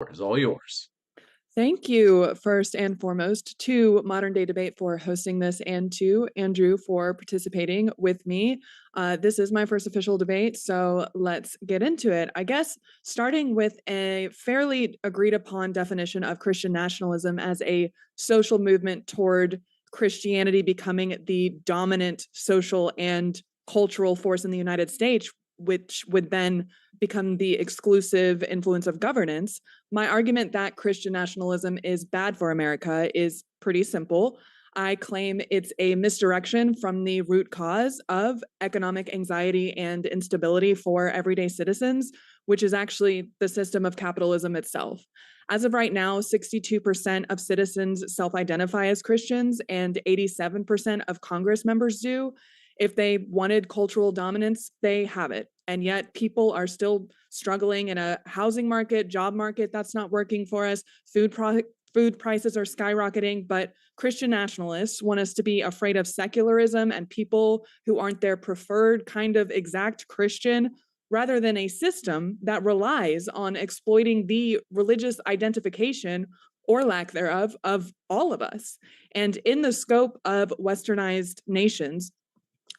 Is all yours. Thank you, first and foremost, to Modern Day Debate for hosting this and to Andrew for participating with me. This is my first official debate, so let's get into it. I guess starting with a fairly agreed upon definition of Christian nationalism as a social movement toward Christianity becoming the dominant social and cultural force in the United States, which would then become the exclusive influence of governance. My argument that Christian nationalism is bad for America is pretty simple. I claim it's a misdirection from the root cause of economic anxiety and instability for everyday citizens, which is actually the system of capitalism itself. As of right now, 62% of citizens self identify as Christians, and 87% of Congress members do. If they wanted cultural dominance, they have it. And yet people are still struggling in a housing market, job market that's not working for us. Food prices are skyrocketing, but Christian nationalists want us to be afraid of secularism and people who aren't their preferred kind of exact Christian, rather than a system that relies on exploiting the religious identification or lack thereof of all of us. And in the scope of westernized nations,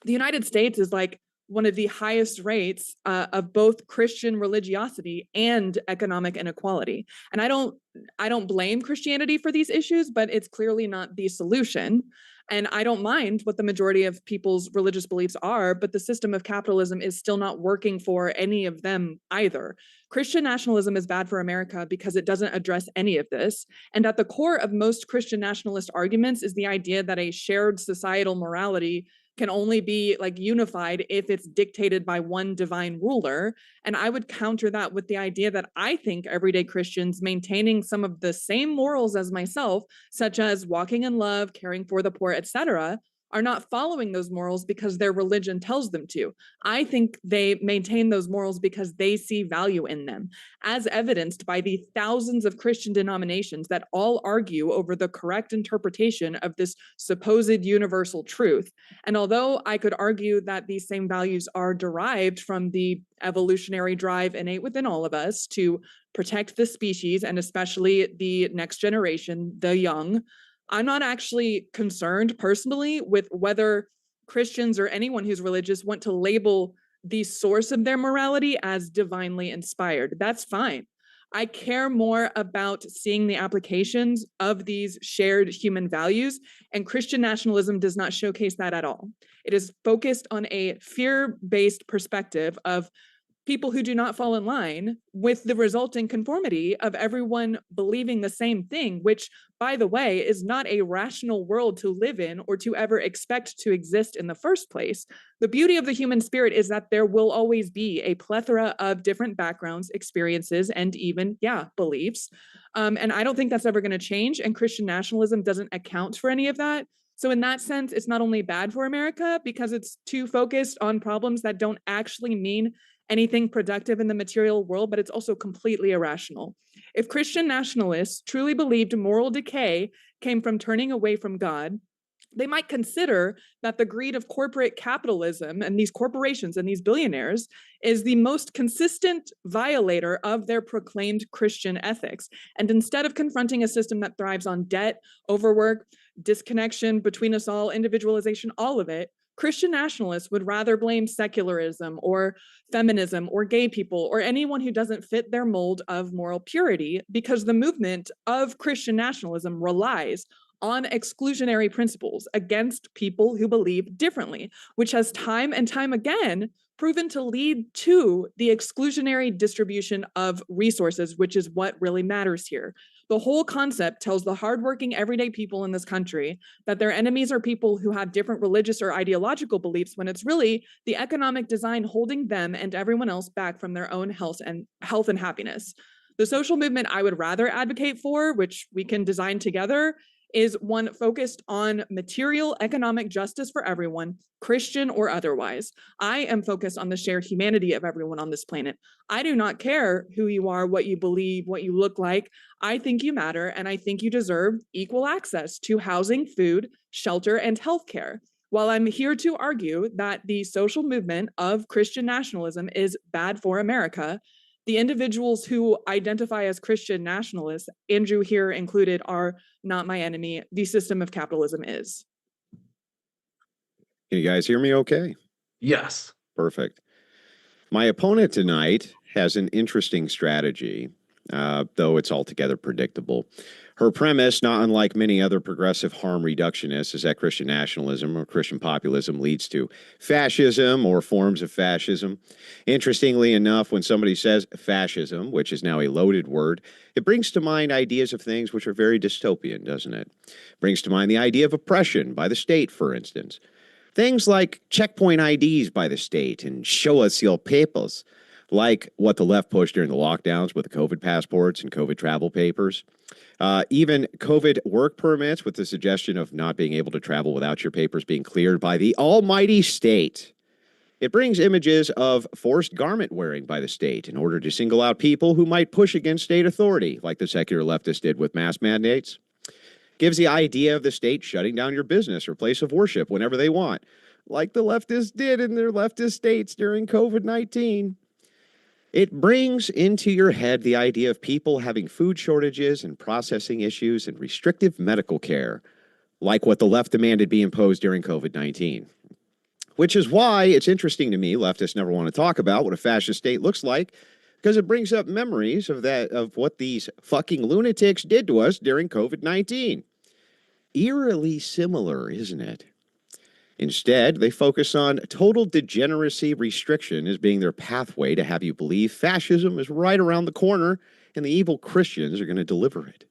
the United States is like one of the highest rates of both Christian religiosity and economic inequality. And I don't blame Christianity for these issues, but it's clearly not the solution. And I don't mind what the majority of people's religious beliefs are, but the system of capitalism is still not working for any of them either. Christian nationalism is bad for America because it doesn't address any of this. And at the core of most Christian nationalist arguments is the idea that a shared societal morality can only be like unified if it's dictated by one divine ruler. And I would counter that with the idea that I think everyday Christians maintaining some of the same morals as myself, such as walking in love, caring for the poor, etc., are not following those morals because their religion tells them to. I think they maintain those morals because they see value in them, as evidenced by the thousands of Christian denominations that all argue over the correct interpretation of this supposed universal truth. And although I could argue that these same values are derived from the evolutionary drive innate within all of us to protect the species and especially the next generation, the young, I'm not actually concerned personally with whether Christians or anyone who's religious want to label the source of their morality as divinely inspired. That's fine. I care more about seeing the applications of these shared human values, and Christian nationalism does not showcase that at all. It is focused on a fear-based perspective of people who do not fall in line with the resulting conformity of everyone believing the same thing, which, by the way, is not a rational world to live in or to ever expect to exist in the first place. The beauty of the human spirit is that there will always be a plethora of different backgrounds, experiences, and even, beliefs. And I don't think that's ever going to change. And Christian nationalism doesn't account for any of that. So in that sense, it's not only bad for America because it's too focused on problems that don't actually mean anything productive in the material world, but it's also completely irrational. If Christian nationalists truly believed moral decay came from turning away from God, they might consider that the greed of corporate capitalism and these corporations and these billionaires is the most consistent violator of their proclaimed Christian ethics. And instead of confronting a system that thrives on debt, overwork, disconnection between us all, individualization, all of it, Christian nationalists would rather blame secularism or feminism or gay people or anyone who doesn't fit their mold of moral purity, because the movement of Christian nationalism relies on exclusionary principles against people who believe differently, which has time and time again proven to lead to the exclusionary distribution of resources, which is what really matters here. The whole concept tells the hardworking everyday people in this country that their enemies are people who have different religious or ideological beliefs, when it's really the economic design holding them and everyone else back from their own health and happiness. The social movement I would rather advocate for, which we can design together, is one focused on material economic justice for everyone, Christian or otherwise. I am focused on the shared humanity of everyone on this planet. I do not care who you are, what you believe, what you look like. I think you matter, and I think you deserve equal access to housing, food, shelter, and healthcare. While I'm here to argue that the social movement of Christian nationalism is bad for America, The individuals who identify as Christian nationalists, Andrew here included, are not my enemy. The system of capitalism is. Can you guys hear me okay? Yes. Perfect. My opponent tonight has an interesting strategy, though it's altogether predictable. Her premise, not unlike many other progressive harm reductionists, is that Christian nationalism or Christian populism leads to fascism or forms of fascism. Interestingly enough, when somebody says fascism, which is now a loaded word, it brings to mind ideas of things which are very dystopian, doesn't it? It brings to mind the idea of oppression by the state, for instance. Things like checkpoint IDs by the state and show us your papers, like what the left pushed during the lockdowns with the COVID passports and COVID travel papers. Even COVID work permits with the suggestion of not being able to travel without your papers being cleared by the almighty state. It brings images of forced garment wearing by the state in order to single out people who might push against state authority, like the secular leftists did with mask mandates. Gives the idea of the state shutting down your business or place of worship whenever they want, like the leftists did in their leftist states during COVID-19. It brings into your head the idea of people having food shortages and processing issues and restrictive medical care, like what the left demanded be imposed during COVID-19. Which is why it's interesting to me, leftists never want to talk about what a fascist state looks like, because it brings up memories of what these fucking lunatics did to us during COVID-19. Eerily similar, isn't it? Instead, they focus on total degeneracy restriction as being their pathway to have you believe fascism is right around the corner and the evil Christians are going to deliver it.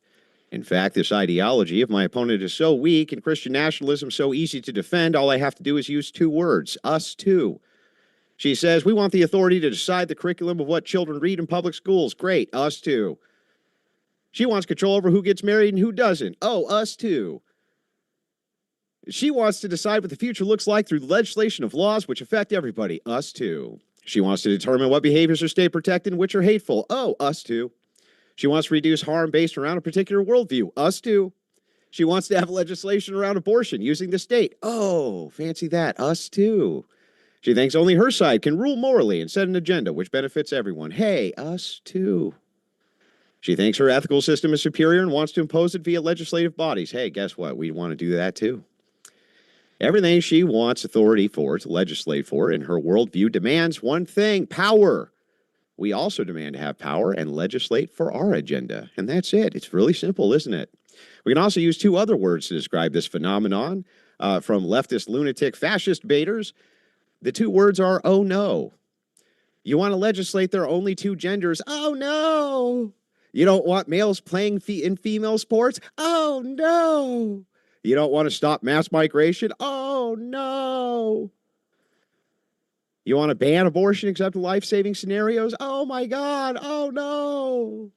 In fact, this ideology of my opponent is so weak and Christian nationalism so easy to defend, all I have to do is use two words, us too. She says, we want the authority to decide the curriculum of what children read in public schools. Great, us too. She wants control over who gets married and who doesn't. Oh, us too. She wants to decide what the future looks like through legislation of laws which affect everybody. Us too. She wants to determine what behaviors are state protected and which are hateful. Oh, us too. She wants to reduce harm based around a particular worldview. Us too. She wants to have legislation around abortion using the state. Oh, fancy that. Us too. She thinks only her side can rule morally and set an agenda which benefits everyone. Hey, us too. She thinks her ethical system is superior and wants to impose it via legislative bodies. Hey, guess what? We want to do that too. Everything she wants authority for, to legislate for, in her worldview demands one thing, power. We also demand to have power and legislate for our agenda. And that's it. It's really simple, isn't it? We can also use two other words to describe this phenomenon from leftist lunatic fascist baiters. The two words are, oh no. You want to legislate there are only two genders. Oh no. You don't want males playing in female sports. Oh no. You don't want to stop mass migration. Oh no. You want to ban abortion except in life-saving scenarios? Oh my God. Oh no.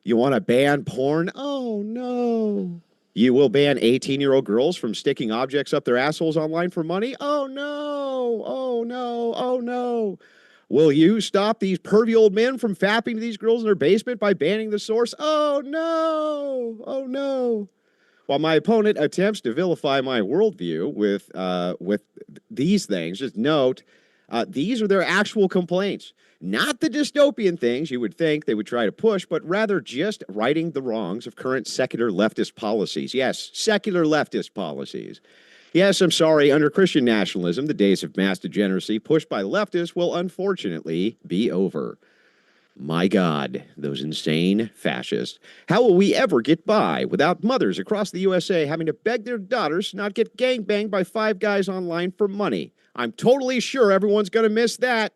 You want to ban porn? Oh no. You will ban 18-year-old girls from sticking objects up their assholes online for money? Oh no. Oh no. Oh no. Will you stop these pervy old men from fapping to these girls in their basement by banning the source? Oh no. Oh no. While my opponent attempts to vilify my worldview with these things, just note, these are their actual complaints. Not the dystopian things you would think they would try to push, but rather just righting the wrongs of current secular leftist policies. Yes, secular leftist policies. Yes, I'm sorry, under Christian nationalism, the days of mass degeneracy pushed by leftists will unfortunately be over. My God, those insane fascists. How will we ever get by without mothers across the USA having to beg their daughters to not get gangbanged by five guys online for money? I'm totally sure everyone's going to miss that.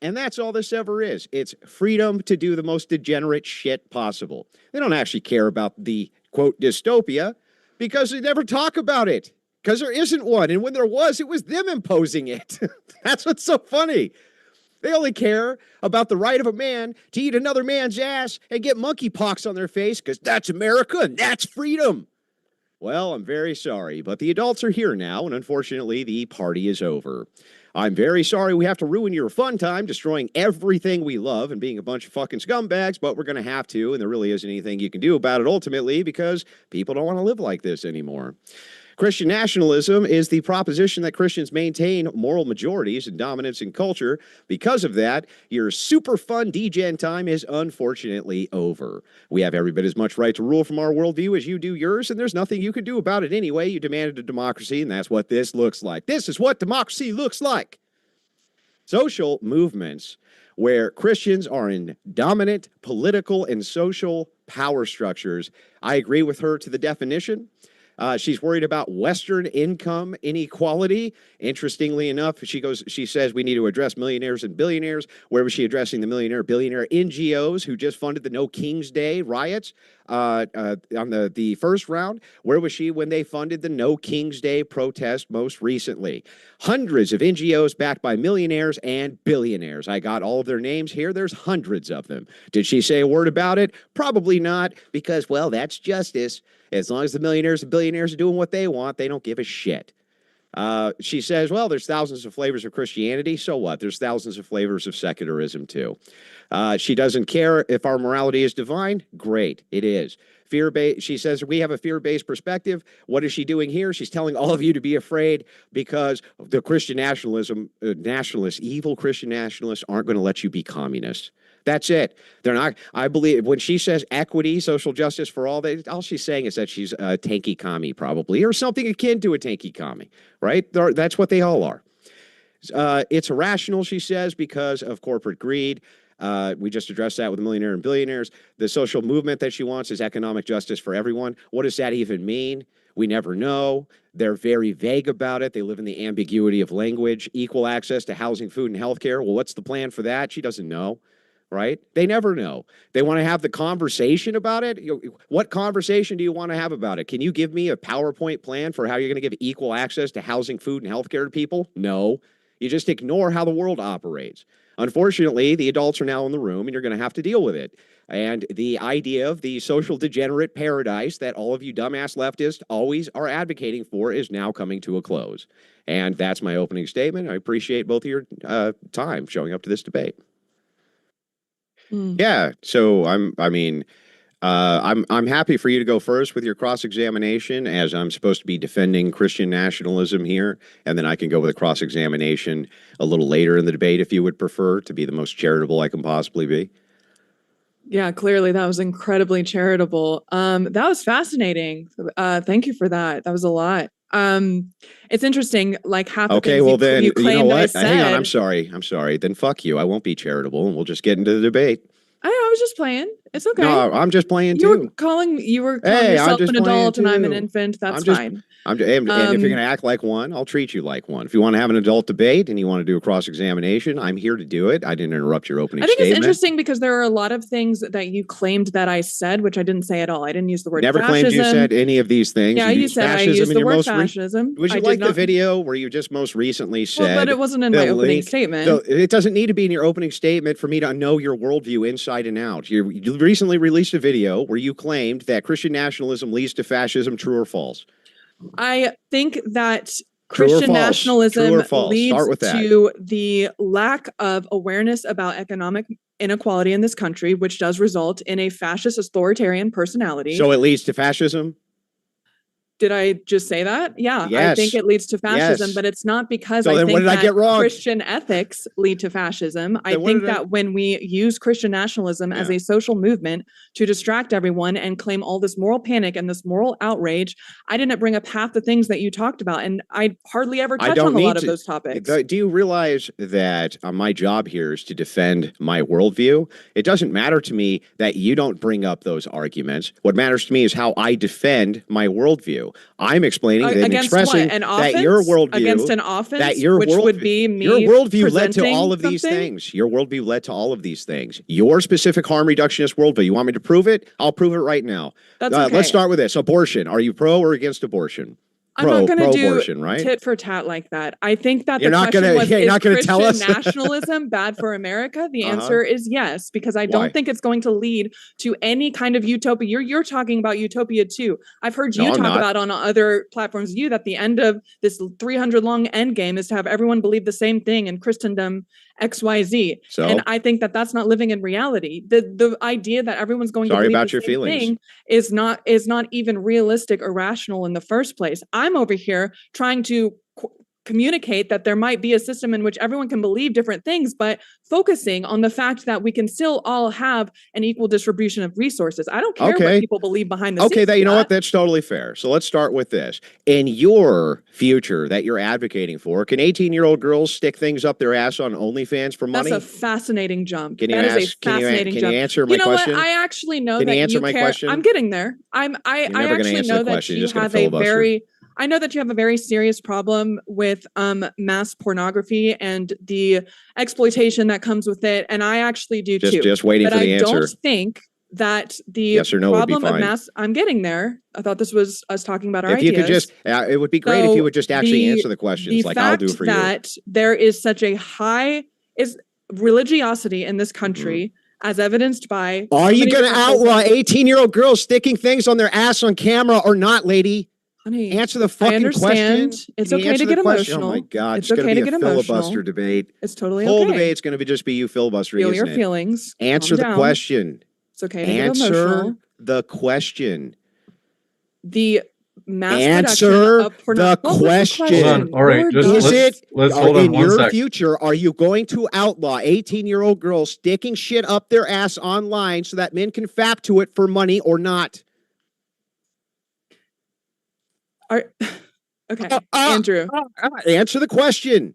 And that's all this ever is. It's freedom to do the most degenerate shit possible. They don't actually care about the, quote, dystopia because they never talk about it. Because there isn't one. And when there was, it was them imposing it. That's what's so funny. They only care about the right of a man to eat another man's ass and get monkeypox on their face because that's America and that's freedom. Well, I'm very sorry, but the adults are here now, and unfortunately, the party is over. I'm very sorry we have to ruin your fun time destroying everything we love and being a bunch of fucking scumbags, but we're going to have to, and there really isn't anything you can do about it ultimately because people don't want to live like this anymore. Christian nationalism is the proposition that Christians maintain moral majorities and dominance in culture. Because of that, your super fun degen time is unfortunately over. We have every bit as much right to rule from our worldview as you do yours, and there's nothing you can do about it anyway. You demanded a democracy, and that's what this looks like. This is what democracy looks like. Social movements where Christians are in dominant political and social power structures. I agree with her to the definition. She's worried about Western income inequality. Interestingly enough, she says we need to address millionaires and billionaires. Where was she addressing the billionaire NGOs who just funded the No King's Day riots on the first round? Where was she when they funded the No King's Day protest most recently? Hundreds of NGOs backed by millionaires and billionaires. I got all of their names here. There's hundreds of them. Did she say a word about it? Probably not, because, well, that's justice. As long as the millionaires and billionaires are doing what they want, they don't give a shit. She says, well, there's thousands of flavors of Christianity. So what? There's thousands of flavors of secularism, too. She doesn't care if our morality is divine. Great, it is. Fear-based. She says we have a fear-based perspective. What is she doing here? She's telling all of you to be afraid because the Christian nationalists, evil Christian nationalists, aren't going to let you be communists. That's it. They're not. I believe when she says equity, social justice for all she's saying is that she's a tanky commie, probably, or something akin to a tanky commie, right? That's what they all are. It's irrational, she says, because of corporate greed. We just addressed that with millionaires and billionaires. The social movement that she wants is economic justice for everyone. What does that even mean? We never know. They're very vague about it. They live in the ambiguity of language. Equal access to housing, food, and healthcare. Well, what's the plan for that? She doesn't know. Right? They never know. They want to have the conversation about it. What conversation do you want to have about it? Can you give me a PowerPoint plan for how you're going to give equal access to housing, food, and healthcare to people? No. You just ignore how the world operates. Unfortunately, the adults are now in the room, and you're going to have to deal with it. And the idea of the social degenerate paradise that all of you dumbass leftists always are advocating for is now coming to a close. And that's my opening statement. I appreciate both of your time showing up to this debate. Yeah, so I'm happy for you to go first with your cross-examination, as I'm supposed to be defending Christian nationalism here, and then I can go with a cross-examination a little later in the debate if you would prefer, to be the most charitable I can possibly be. Yeah, clearly that was incredibly charitable. That was fascinating. Thank you for that. That was a lot. It's interesting, like half the okay, things well then, you know what? Hang on, I'm sorry. Then fuck you. I won't be charitable, and we'll just get into the debate. I was just playing. It's okay. No, I'm just playing You were too. calling Hey, yourself an adult and I'm an too. infant. That's fine. And if you're going to act like one, I'll treat you like one. If you want to have an adult debate and you want to do a cross-examination, I'm here to do it. I didn't interrupt your opening statement. It's interesting because there are a lot of things that you claimed that I said, which I didn't say at all. I didn't use the word Never fascism. claimed you said any of these things. Yeah, you said I used the word fascism. Would you like the video where you just most recently said... Well, but it wasn't in my opening statement. So it doesn't need to be in your opening statement for me to know your worldview inside and out. You recently released a video where you claimed that Christian nationalism leads to fascism. True or false? I think that Christian nationalism leads to the lack of awareness about economic inequality in this country, which does result in a fascist authoritarian personality. So it leads to fascism? Did I just say that? Yeah, yes. I think it leads to fascism, but it's not because I think that Christian ethics lead to fascism. I think that when we use Christian nationalism as a social movement to distract everyone and claim all this moral panic and this moral outrage, I didn't bring up half the things that you talked about, and I hardly ever touch on a lot of those topics. Do you realize that my job here is to defend my worldview? It doesn't matter to me that you don't bring up those arguments. What matters to me is how I defend my worldview. I'm explaining and expressing that your worldview against an offense, would be me. Your worldview led to all of these things. Your worldview led to all of these things. Your specific harm reductionist worldview. You want me to prove it? I'll prove it right now. That's okay. Let's start with this. Abortion. Are you pro or against abortion? I'm not going to do right? tit for tat like that. I think that is Christian nationalism bad for America? The answer is yes, because I don't think it's going to lead to any kind of utopia. You're talking about utopia too. I've heard you talk about on other platforms that the end of this 300 long end game is to have everyone believe the same thing in Christendom XYZ. So? And I think that that's not living in reality. The idea that everyone's going to Sorry believe about the your same feelings. thing is not even realistic or rational in the first place. I'm over here trying to communicate that there might be a system in which everyone can believe different things, but focusing on the fact that we can still all have an equal distribution of resources. I don't care what people believe behind the scenes. Okay, you know what? That's totally fair. So let's start with this. In your future that you're advocating for, can 18-year-old girls stick things up their ass on OnlyFans for money? That's a fascinating jump. Can you That is a fascinating jump. Can you answer my question? You know what? I actually know can that you answer you my care. question? I'm getting there. I actually know that you have a very I know that you have a very serious problem with mass pornography and the exploitation that comes with it, and I actually do too. Just waiting for the answer. I don't think that the yes or no problem of mass. I'm getting there. I thought this was us talking about our ideas. If you could just, it would be great if you would just actually answer the questions, like I'll do for you. The fact that there is such a high religiosity in this country, as evidenced by. Are you going to outlaw 18-year-old girls sticking things on their ass on camera or not, lady? Honey, answer the fucking question. It's okay to get emotional. Oh my God, it's okay to get emotional. Filibuster debate. It's totally okay. Whole debate's going to just be you filibustering. Feel your feelings. Answer the question. It's okay to get emotional. Answer the question. The mass answer of the question. Hold on. All right, let's hold on in your future, are you going to outlaw 18-year-old girls sticking shit up their ass online so that men can fap to it for money or not? Okay, Andrew. Answer the question.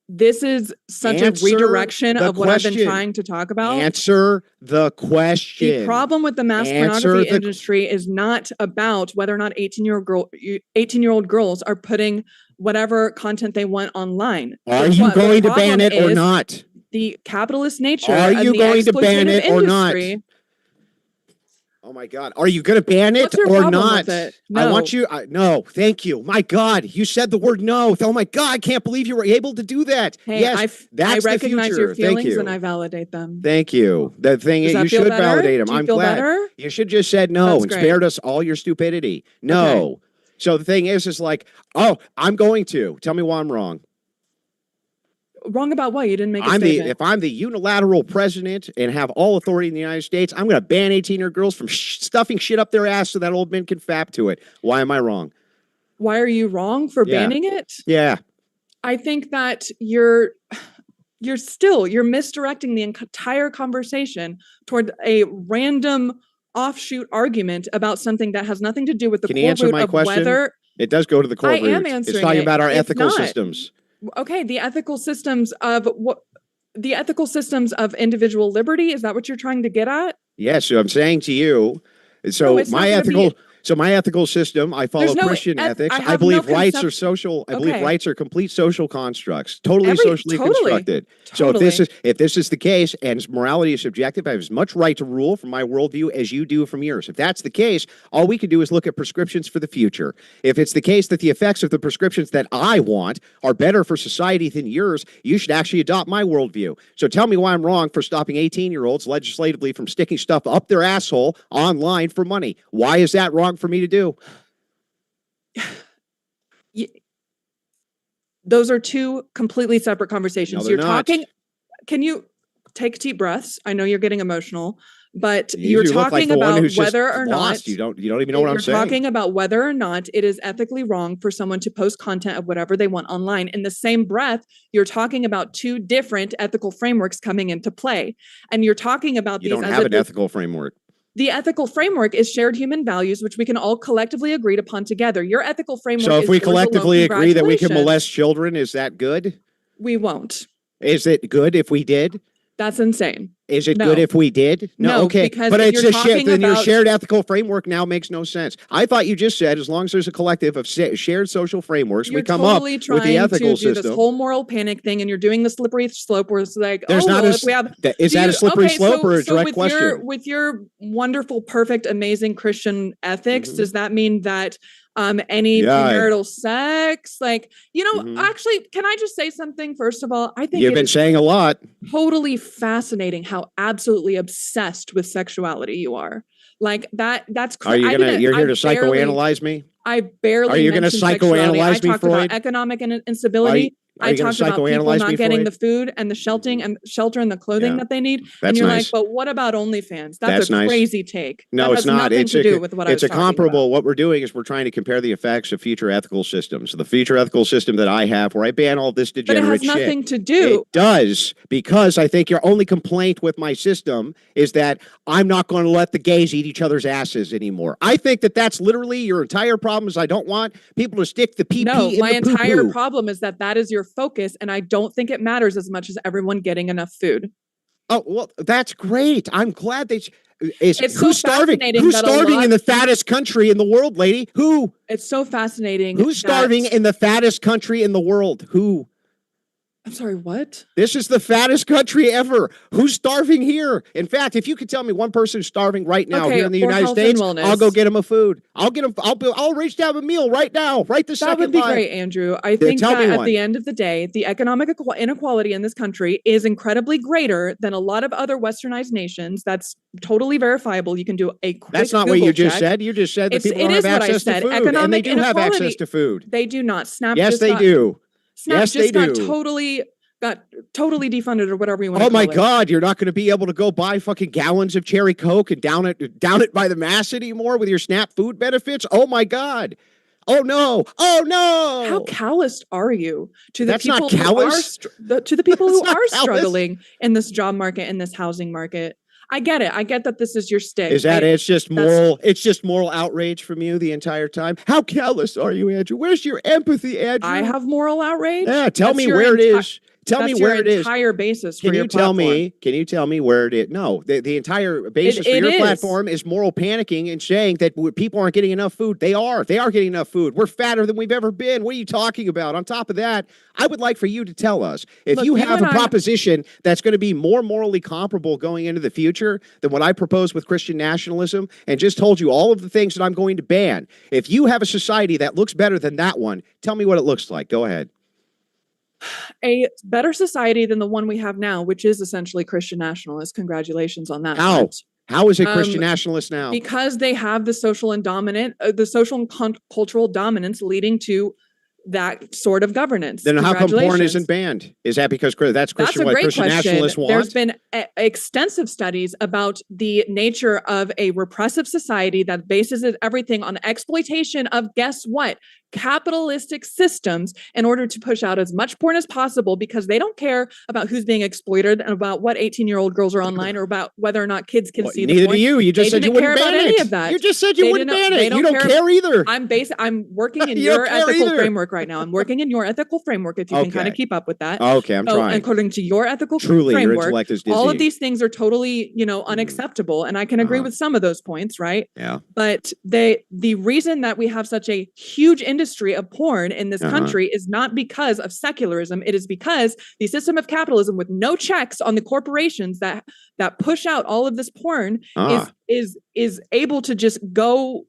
This is such a redirection of what I've been trying to talk about. Answer the question. The problem with the mass pornography industry is not about whether or not 18-year-old girls are putting whatever content they want online. Are you going to ban it or not? The capitalist nature. Are you going to ban it or not? Oh my God. Are you going to ban it or not? No. I want you. No, thank you. My God, you said the word no. Oh my God, I can't believe you were able to do that. Hey, yes, I recognize your feelings and I validate them. Thank you. The thing is, you should validate them. I'm glad. Better? You should just said no and spared us all your stupidity. No. Okay. So the thing is like, oh, I'm going to. Tell me why I'm wrong. Wrong about what? You didn't make a statement. If I'm the unilateral president and have all authority in the United States, I'm going to ban 18-year-old girls from stuffing shit up their ass so that old men can fap to it. Why am I wrong? Why are you wrong for banning it? Yeah. I think that you're misdirecting the entire conversation toward a random offshoot argument about something that has nothing to do with the core root of whether. It does go to the core root. I am answering It's talking about our ethical systems. Okay, the ethical systems of individual liberty, is that what you're trying to get at? Yes, so I'm saying to you, my ethical system, I follow Christian ethics. I believe rights are social. I believe rights are complete social constructs, totally socially constructed. So if this is the case and morality is subjective, I have as much right to rule from my worldview as you do from yours. If that's the case, all we can do is look at prescriptions for the future. If it's the case that the effects of the prescriptions that I want are better for society than yours, you should actually adopt my worldview. So tell me why I'm wrong for stopping 18-year-olds legislatively from sticking stuff up their asshole online for money. Why is that wrong for me to do? Those are two completely separate conversations. No, you're talking. Can you take deep breaths? I know you're getting emotional, but you're talking about whether or not you don't even know what I'm saying. You're talking about whether or not it is ethically wrong for someone to post content of whatever they want online. In the same breath, you're talking about two different ethical frameworks coming into play, and you're talking about you don't have an ethical framework. The ethical framework is shared human values, which we can all collectively agree upon together. Your ethical framework. So if we collectively agree that we can molest children, is that good? We won't. Is it good if we did? That's insane. Is it good if we did? No, okay. But it's your shared ethical framework now makes no sense. I thought you just said as long as there's a collective of shared social frameworks, we come up with the ethical system. You're totally trying to do this whole moral panic thing, and you're doing the slippery slope where it's like, is that a slippery slope or a direct question? With your wonderful, perfect, amazing Christian ethics, does that mean that any premarital sex, actually, can I just say something? First of all, I think you've been saying a lot. Totally fascinating how absolutely obsessed with sexuality you are. Like that's crazy. Are you you're here to psychoanalyze me? I barely. Are you going to psychoanalyze me, Freud? About economic instability. I talked about people not getting the food and the shelter and the clothing that they need. And you're like, but what about OnlyFans? That's a crazy take. No, it's not. Nothing to do with what I was talking about. It's a comparable. What we're doing is we're trying to compare the effects of future ethical systems. The future ethical system that I have, where I ban all this degenerate shit. But it has nothing to do. It does, because I think your only complaint with my system is that I'm not going to let the gays eat each other's asses anymore. I think that that's literally your entire problem. Is I don't want people to stick the pee-pee in the poo-poo. No, my entire problem is that is your focus, and I don't think it matters as much as everyone getting enough food. Oh, well, that's great. I'm glad they... Who's starving? Who's starving in the fattest country in the world, lady? Who? It's so fascinating. Who's starving in the fattest country in the world? Who? I'm sorry, what? This is the fattest country ever. Who's starving here? In fact, if you could tell me one person who's starving right now here in the United States, I'll go get him a food. I'll get him. I'll reach to have a meal right now, right this second. That would be great, Andrew. I think that at the end of the day, the economic inequality in this country is incredibly greater than a lot of other westernized nations. That's totally verifiable. You can do a quick That's not Google what you just check. said. You just said that people don't have access to food, and they do have access to food. They do not. Snap. Yes, they do. Snap just got totally defunded or whatever you want to call it. Oh my God, you're not going to be able to go buy fucking gallons of cherry Coke and down it by the mass anymore with your SNAP food benefits? Oh my God. Oh no. Oh no. How calloused are you to the That's people not callous. to the people who are struggling in this job market, in this housing market? I get it. I get that this is your stick. Is that it's just moral? It's just moral outrage from you the entire time. How callous are you, Andrew? Where's your empathy, Andrew? I have moral outrage. Yeah, tell me where it is. Tell me where it is. Entire basis for Can your you tell platform. me? Can you tell me where it is? No, the entire basis for your platform is moral panicking and saying that people aren't getting enough food. They are getting enough food. We're fatter than we've ever been. What are you talking about? On top of that, I would like for you to tell us if you have a proposition that's going to be more morally comparable going into the future than what I propose with Christian nationalism, and just told you all of the things that I'm going to ban. If you have a society that looks better than that one, tell me what it looks like. Go ahead. A better society than the one we have now, which is essentially Christian nationalist. Congratulations on that. How is it Christian nationalist now? Because they have the social and cultural dominance leading to that sort of governance. Then how come porn isn't banned? Is that because that's Christian, what Christian nationalists want? There's been extensive studies about the nature of a repressive society that bases everything on exploitation of, guess what? Capitalistic systems in order to push out as much porn as possible, because they don't care about who's being exploited and about what 18-year-old girls are online or about whether or not kids can see the porn. Neither do you. You just said you wouldn't ban it. Any of that. You just said you wouldn't ban it. You don't care either. I'm working in your ethical framework right now. I'm working in your ethical framework, if you can kind of keep up with that. Okay, I'm trying. According to your ethical framework, your intellect is all of these things are totally, unacceptable. And I can agree with some of those points, right? Yeah. But the reason that we have such a huge industry of porn in this country is not because of secularism. It is because the system of capitalism, with no checks on the corporations that push out all of this porn, is able to just go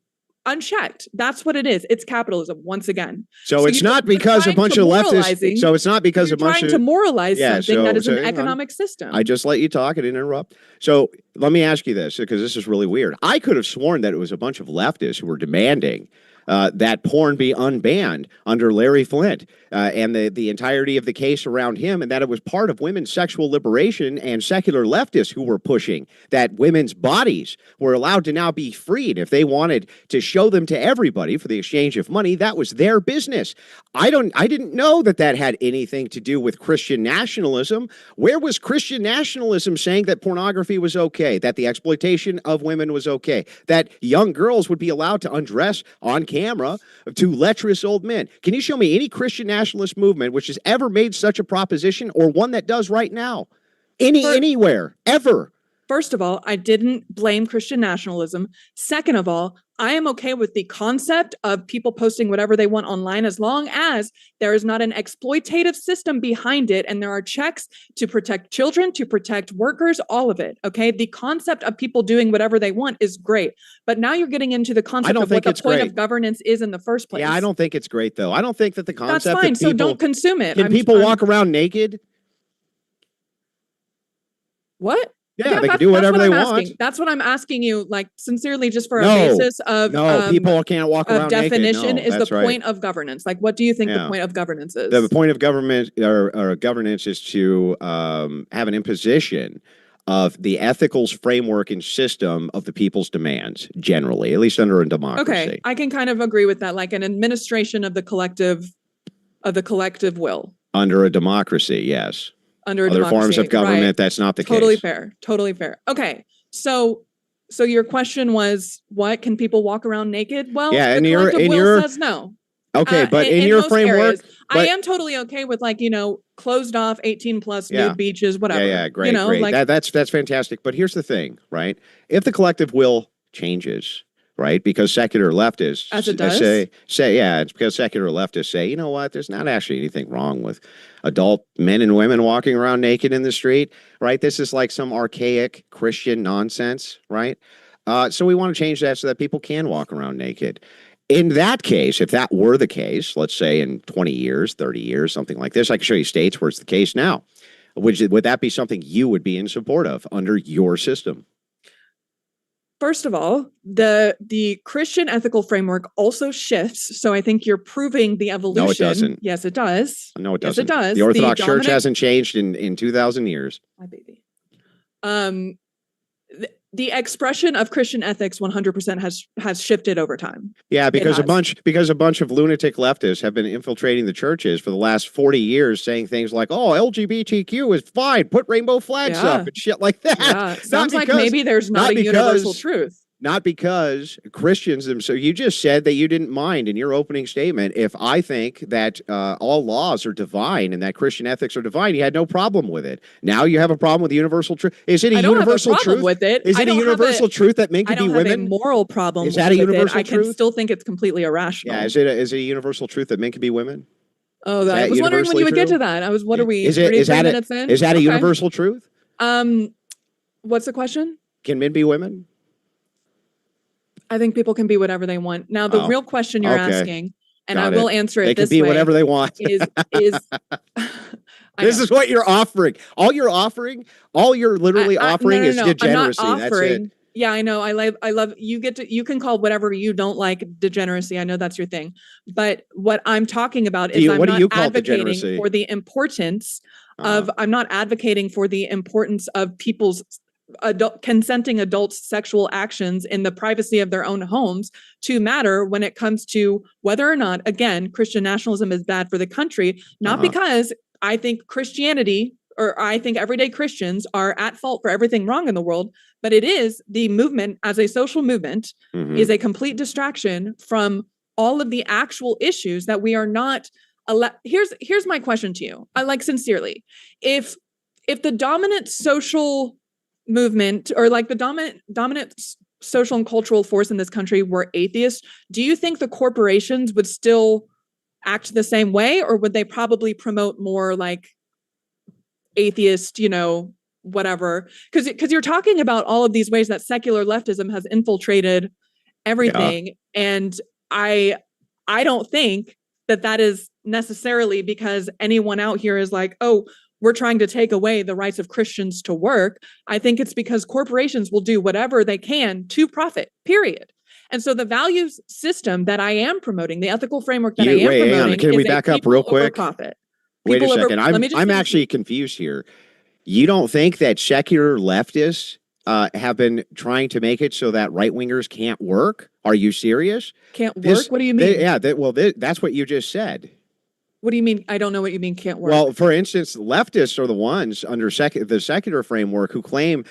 unchecked. That's what it is. It's capitalism once again. So it's not because a bunch of leftists. So it's not because a bunch trying to moralize something that is an economic system. I just let you talk. I didn't interrupt. So let me ask you this, because this is really weird. I could have sworn that it was a bunch of leftists who were demanding that porn be unbanned under Larry Flint and the entirety of the case around him, and that it was part of women's sexual liberation and secular leftists who were pushing that women's bodies were allowed to now be freed. If they wanted to show them to everybody for the exchange of money, that was their business. I didn't know that had anything to do with Christian nationalism. Where was Christian nationalism saying that pornography was okay, that the exploitation of women was okay, that young girls would be allowed to undress on camera to lecherous old men? Can you show me any Christian nationalist movement which has ever made such a proposition, or one that does right now? Anywhere, ever? First of all, I didn't blame Christian nationalism. Second of all, I am okay with the concept of people posting whatever they want online, as long as there is not an exploitative system behind it and there are checks to protect children, to protect workers, all of it. Okay. The concept of people doing whatever they want is great. But now you're getting into the concept of what the point of governance is in the first place. Yeah, I don't think it's great, though. I don't think that the concept. That's fine. So don't consume it. Can people walk around naked? What? Yeah, they can do whatever they want. That's what I'm asking you, like, sincerely, just for a basis of people can't walk around definition naked. is the point of governance. Like, what do you think the point of governance is? The point of government or governance is to have an imposition of the ethical framework and system of the people's demands, generally, at least under a democracy. Okay, I can kind of agree with that, like an administration of the collective will. Under a democracy, yes. Under a other democracy, forms of government, right. That's not the totally case. Totally fair. Okay, so your question was, what, can people walk around naked? Well, yeah, the collective will says no. Okay, but in your framework, areas, I am totally okay with, like, closed off 18 plus nude beaches, whatever. Yeah, great, great. Like, that's fantastic. But here's the thing, right? If the collective will changes, right? Because secular leftists as it does? say, it's because secular leftists say, you know what? There's not actually anything wrong with adult men and women walking around naked in the street, right? This is like some archaic Christian nonsense, right? So we want to change that so that people can walk around naked. In that case, if that were the case, let's say in 20 years, 30 years, something like this, I can show you states where it's the case now. Would that be something you would be in support of under your system? First of all, the Christian ethical framework also shifts. So I think you're proving the evolution. No, it doesn't. Yes, it does. No, it doesn't. Yes, it does. The Orthodox Church hasn't changed in 2,000 years. My baby. The expression of Christian ethics 100% has shifted over time. Yeah, because a bunch of lunatic leftists have been infiltrating the churches for the last 40 years, saying things like, "Oh, LGBTQ is fine. Put rainbow flags up and shit like that." Yeah. Sounds like maybe there's not a universal truth. Not because Christians themselves. You just said that you didn't mind in your opening statement. If I think that all laws are divine and that Christian ethics are divine, you had no problem with it. Now you have a problem with the universal truth. Is it a universal truth? With it. Is it a universal truth that men can be women? I don't have a moral problem. Is that a universal truth? I can still think it's completely irrational. Yeah. Is it a universal truth that men can be women? Oh, I was wondering when you would get to that. What are we? Is that a universal truth? What's the question? Can men be women? I think people can be whatever they want. Now, the real question you're asking, and I will answer it this way. They can be whatever they want. Is this is what you're offering. All you're literally offering is degeneracy. I'm not offering. That's it. Yeah, I know. I love you can call whatever you don't like degeneracy. I know that's your thing. But what I'm talking about is I'm not advocating for the importance of people's consenting adults' sexual actions in the privacy of their own homes to matter when it comes to whether or not, again, Christian nationalism is bad for the country, not because I think Christianity or I think everyday Christians are at fault for everything wrong in the world, but it is the movement as a social movement is a complete distraction from all of the actual issues that we are not. Here's my question to you. I sincerely, if the dominant social movement or like the dominant social and cultural force in this country were atheists, do you think the corporations would still act the same way, or would they probably promote more like atheist, whatever? Because you're talking about all of these ways that secular leftism has infiltrated everything, and I don't think that is necessarily because anyone out here is like, oh, we're trying to take away the rights of Christians to work. I think it's because corporations will do whatever they can to profit, period. And so the values system that I am promoting, the ethical framework that I am promoting, hang on. Can we back up real quick? Profit. Wait a second. I'm actually confused here. You don't think that secular leftists have been trying to make it so that right-wingers can't work? Are you serious? Can't work? What do you mean? That's what you just said. What do you mean? I don't know what you mean can't work. Well, for instance, leftists are the ones under the secular framework who claimed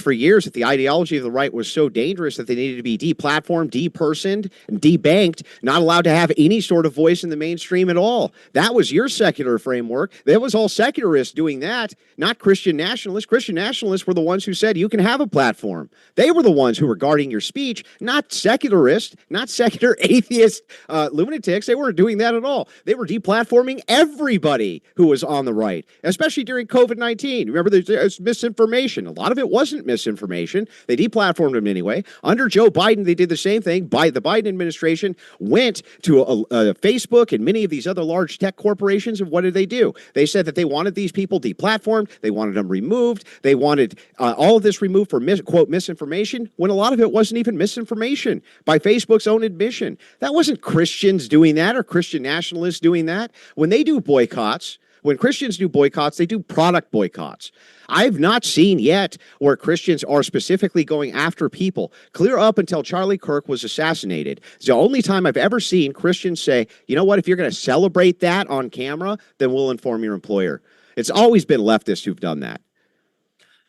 for years that the ideology of the right was so dangerous that they needed to be deplatformed, depersoned, and debanked, not allowed to have any sort of voice in the mainstream at all. That was your secular framework. That was all secularists doing that, not Christian nationalists. Christian nationalists were the ones who said you can have a platform. They were the ones who were guarding your speech, not secularists, not secular atheist lunatics. They weren't doing that at all. They were deplatforming deplatforming everybody who was on the right, especially during COVID-19. Remember, there's misinformation. A lot of it wasn't misinformation. They deplatformed them anyway. Under Joe Biden, they did the same thing. The Biden administration went to Facebook and many of these other large tech corporations, and what did they do? They said that they wanted these people deplatformed. They wanted them removed. They wanted all of this removed for, quote, misinformation, when a lot of it wasn't even misinformation by Facebook's own admission. That wasn't Christians doing that or Christian nationalists doing that. When they do boycotts, when Christians do boycotts, they do product boycotts. I've not seen yet where Christians are specifically going after people. Clear up until Charlie Kirk was assassinated. It's the only time I've ever seen Christians say, you know what, if you're going to celebrate that on camera, then we'll inform your employer. It's always been leftists who've done that.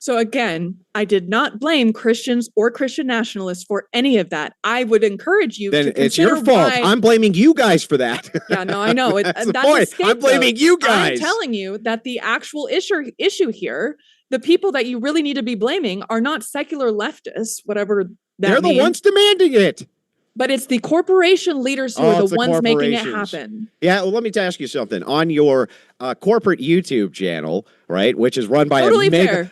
So again, I did not blame Christians or Christian nationalists for any of that. I would encourage you to consider it's your fault. I'm blaming you guys for that. Yeah, no, I know. That's the point. I'm blaming you guys. I'm telling you that the actual issue here, the people that you really need to be blaming are not secular leftists, whatever that They're means. The ones demanding it. But it's the corporation leaders who are the ones making it happen. Yeah, well, let me ask you something. On your corporate YouTube channel, right, which is run by a gazillionaire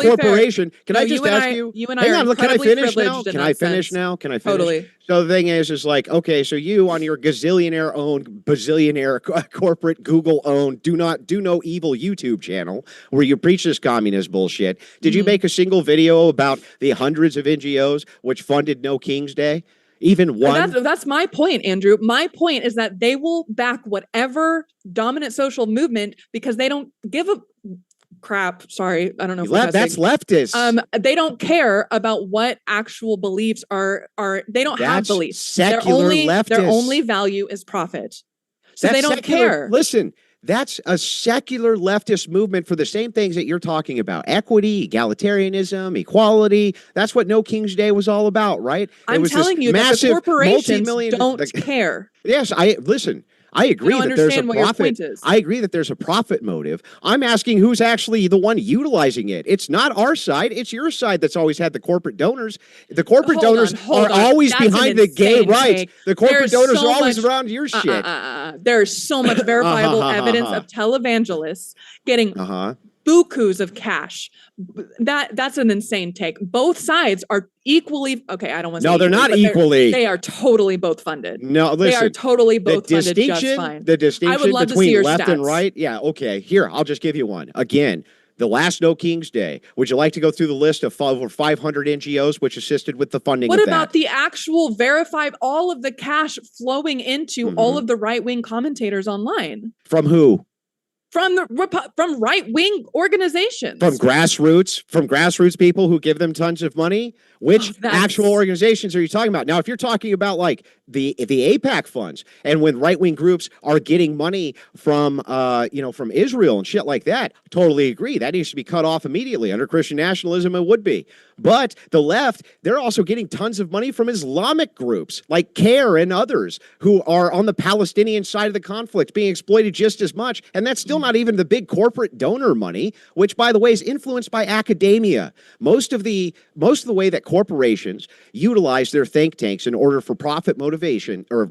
corporation. Can I just ask you? You and I are can I finish now? Can I finish now? Totally. So the thing is like, okay, so you on your gazillionaire-owned, bazillionaire corporate Google-owned, do no evil YouTube channel where you preach this communist bullshit. Did you make a single video about the hundreds of NGOs which funded No King's Day? Even one? That's my point, Andrew. My point is that they will back whatever dominant social movement because they don't give a crap. Sorry, I don't know. That's leftist. They don't care about what actual beliefs are. They don't have beliefs. Secular leftist. Their only value is profit. So they don't care. Listen. That's a secular leftist movement for the same things that you're talking about. Equity, egalitarianism, equality. That's what No King's Day was all about, right? I'm telling you that the corporations don't care. Yes, listen. I agree that there's a profit. I agree that there's a profit motive. I'm asking who's actually the one utilizing it. It's not our side. It's your side that's always had the corporate donors. The corporate donors are always behind the gay rights. The corporate donors are always around your shit. There's so much verifiable evidence of televangelists getting bukus of cash. That's an insane take. Both sides are equally okay. I don't want to. No, they're not equally. They are totally both funded. No, listen. They are totally both funded just fine. The distinction between left and right. Yeah. Okay. Here, I'll just give you one. Again, the last No King's Day. Would you like to go through the list of over 500 NGOs which assisted with the funding? What about the actual verified all of the cash flowing into all of the right-wing commentators online? From who? From right-wing organizations. From grassroots people who give them tons of money. Which actual organizations are you talking about? Now, if you're talking about like the AIPAC funds and when right-wing groups are getting money from from Israel and shit like that, totally agree. That needs to be cut off immediately. Under Christian nationalism, it would be. But the left, they're also getting tons of money from Islamic groups like CARE and others who are on the Palestinian side of the conflict being exploited just as much. And that's still not even the big corporate donor money, which, by the way, is influenced by academia. Most of the way that corporations utilize their think tanks in order for profit motivation or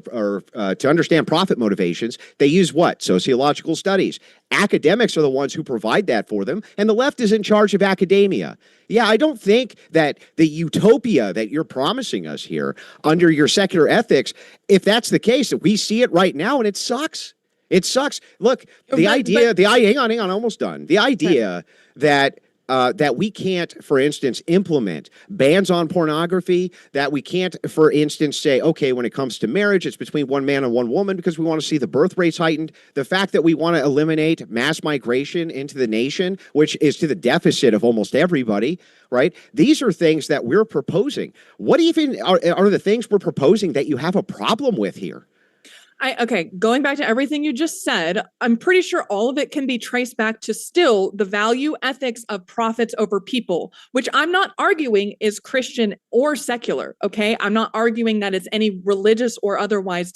to understand profit motivations, they use what? Sociological studies. Academics are the ones who provide that for them, and the left is in charge of academia. Yeah, I don't think that the utopia that you're promising us here under your secular ethics, if that's the case, we see it right now and it sucks. It sucks. Look, hang on, almost done. The idea that we can't, for instance, implement bans on pornography, that we can't, for instance, say, okay, when it comes to marriage, it's between one man and one woman because we want to see the birth rates heightened. The fact that we want to eliminate mass migration into the nation, which is to the deficit of almost everybody, right? These are things that we're proposing. What even are the things we're proposing that you have a problem with here? Going back to everything you just said, I'm pretty sure all of it can be traced back to still the value ethics of profits over people, which I'm not arguing is Christian or secular, okay? I'm not arguing that it's any religious or otherwise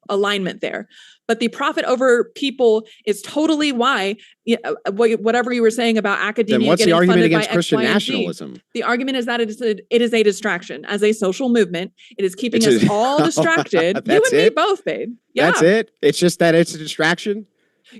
alignment there. But the profit over people is totally why, whatever you were saying about academia. Then what's getting the argument funded against by Christian X, Y, and Z. nationalism? The argument is that it is a distraction. As a social movement, it is keeping us all distracted. You and me both, babe. Yeah. That's it? It's just that it's a distraction?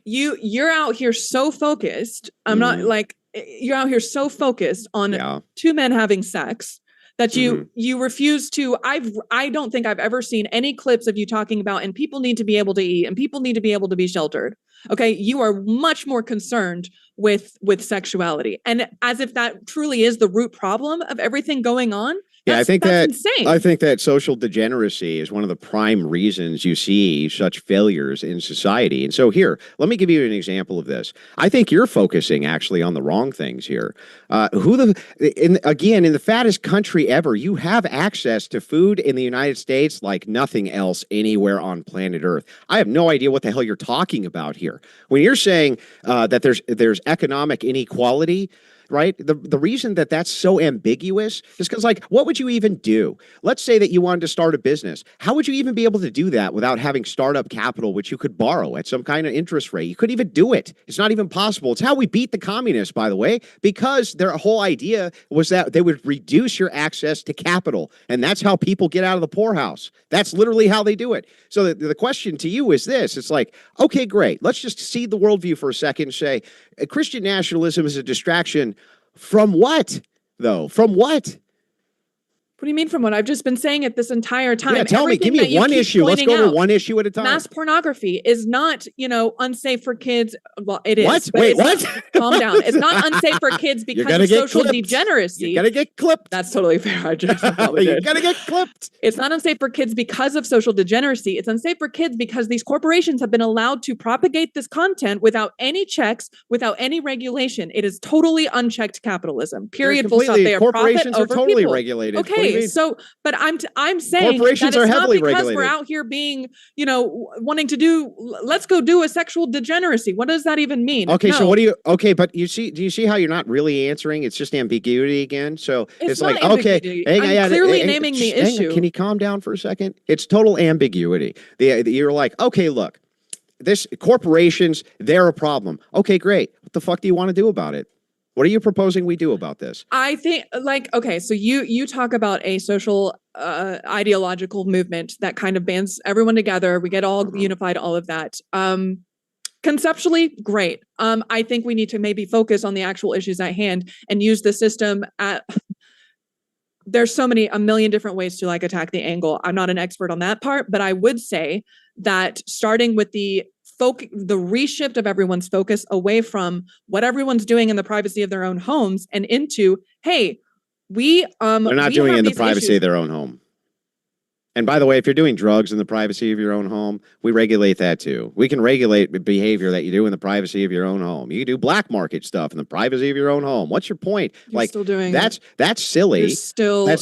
You're out here so focused. I'm not like, you're out here so focused on two men having sex that you refuse to. I don't think I've ever seen any clips of you talking about, and people need to be able to eat, and people need to be able to be sheltered. Okay, you are much more concerned with sexuality, and as if that truly is the root problem of everything going on. Yeah, that's insane. I think that social degeneracy is one of the prime reasons you see such failures in society. And so here, let me give you an example of this. I think you're focusing actually on the wrong things here. In the fattest country ever, you have access to food in the United States like nothing else anywhere on planet Earth. I have no idea what the hell you're talking about here. When you're saying that there's economic inequality, right? The reason that that's so ambiguous is because, like, what would you even do? Let's say that you wanted to start a business. How would you even be able to do that without having startup capital, which you could borrow at some kind of interest rate? You couldn't even do it. It's not even possible. It's how we beat the communists, by the way, because their whole idea was that they would reduce your access to capital. And that's how people get out of the poorhouse. That's literally how they do it. So the question to you is this. It's like, okay, great. Let's just see the worldview for a second and say Christian nationalism is a distraction. From what, though? From what? What do you mean from what? I've just been saying it this entire time. Yeah, tell me. Give me one issue. Let's go over one issue at a time. Mass pornography is not, unsafe for kids. Well, it is. What? Wait, what? Calm down. It's not unsafe for kids because of social degeneracy. You gotta get clipped. That's totally fair. I just you gotta get clipped. It's not unsafe for kids because of social degeneracy. It's unsafe for kids because these corporations have been allowed to propagate this content without any checks, without any regulation. It is totally unchecked capitalism. Period. Full stop. They are corporations profit are over totally people. regulated. Okay. So, but I'm saying corporations that it's are heavily not because regulated. we're out here being, wanting to do, let's go do a sexual degeneracy. What does that even mean? Okay, so what do but do you see how you're not really answering? It's just ambiguity again. So it's like, okay, I'm clearly naming the issue. Can you calm down for a second? It's total ambiguity. You're like, okay, look, this corporations, they're a problem. Okay, great. What the fuck do you want to do about it? What are you proposing we do about this? I think, okay, so you talk about a social ideological movement that kind of bands everyone together. We get all unified, all of that. Conceptually, great. I think we need to maybe focus on the actual issues at hand and use the system there's a million different ways to attack the angle. I'm not an expert on that part, but I would say that starting with the reshift of everyone's focus away from what everyone's doing in the privacy of their own homes and into, hey, they're not doing it in the privacy of their own home. And by the way, if you're doing drugs in the privacy of your own home, we regulate that too. We can regulate behavior that you do in the privacy of your own home. You can do black market stuff in the privacy of your own home. What's your point? You're still doing that's silly. That's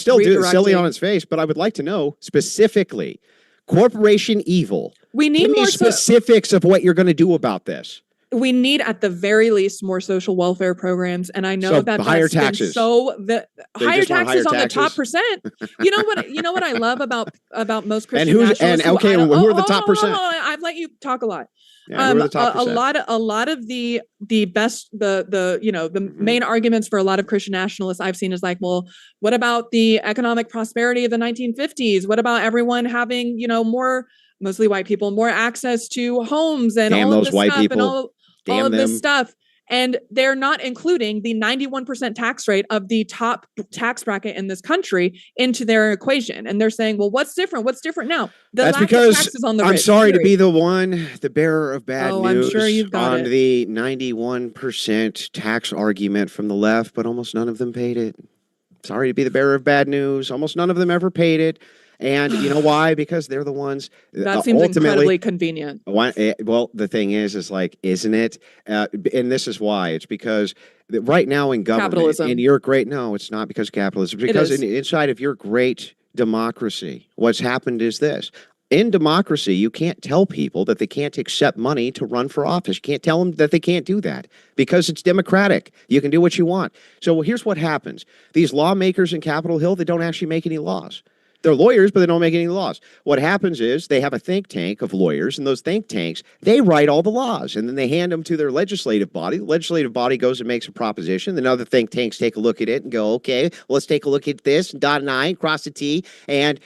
still silly on its face. But I would like to know specifically, corporation evil. We need more specifics of what you're going to do about this. We need, at the very least, more social welfare programs, and I know that higher taxes. Higher taxes on the top percent. You know what I love about most Christian nationalists. Who are the top percent? I've let you talk a lot. Yeah, who are the top a lot of the best the main arguments for a lot of Christian nationalists I've seen is like, well, what about the economic prosperity of the 1950s? What about everyone having more, mostly white people, more access to homes and all of this stuff and all of this stuff. And they're not including the 91% tax rate of the top tax bracket in this country into their equation. And they're saying, well, what's different? What's different now? That's because I'm sorry to be the bearer of bad news. I'm sure you've got on the 91% tax argument from the left, but almost none of them paid it. Sorry to be the bearer of bad news. Almost none of them ever paid it. And you know why? Because they're the ones that seems incredibly convenient. Well, the thing is like, isn't it? And this is why. It's because right now in government, capitalism. In your great, no, it's not because of capitalism. It's because inside of your great democracy, what's happened is this. In democracy, you can't tell people that they can't accept money to run for office. You can't tell them that they can't do that because it's democratic. You can do what you want. So here's what happens. These lawmakers in Capitol Hill, they don't actually make any laws. They're lawyers, but they don't make any laws. What happens is they have a think tank of lawyers, and those think tanks, they write all the laws, and then they hand them to their legislative body. The legislative body goes and makes a proposition. Then other think tanks take a look at it and go, okay, let's take a look at this, dot an I, cross the T. And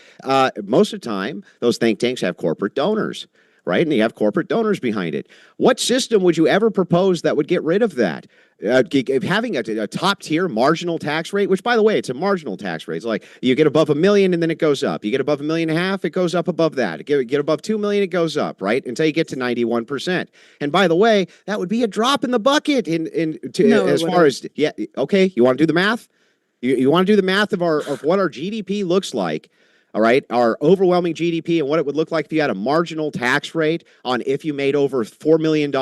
most of the time, those think tanks have corporate donors, right? And you have corporate donors behind it. What system would you ever propose that would get rid of that? Having a top-tier marginal tax rate, which, by the way, it's a marginal tax rate. It's like you get above $1 million and then it goes up. You get above $1.5 million, it goes up above that. Get above $2 million, it goes up, right? Until you get to 91%. And by the way, that would be a drop in the bucket as far as, yeah, okay, you want to do the math? You want to do the math of what our GDP looks like? All right, our overwhelming GDP and what it would look like if you had a marginal tax rate on if you made over $4 million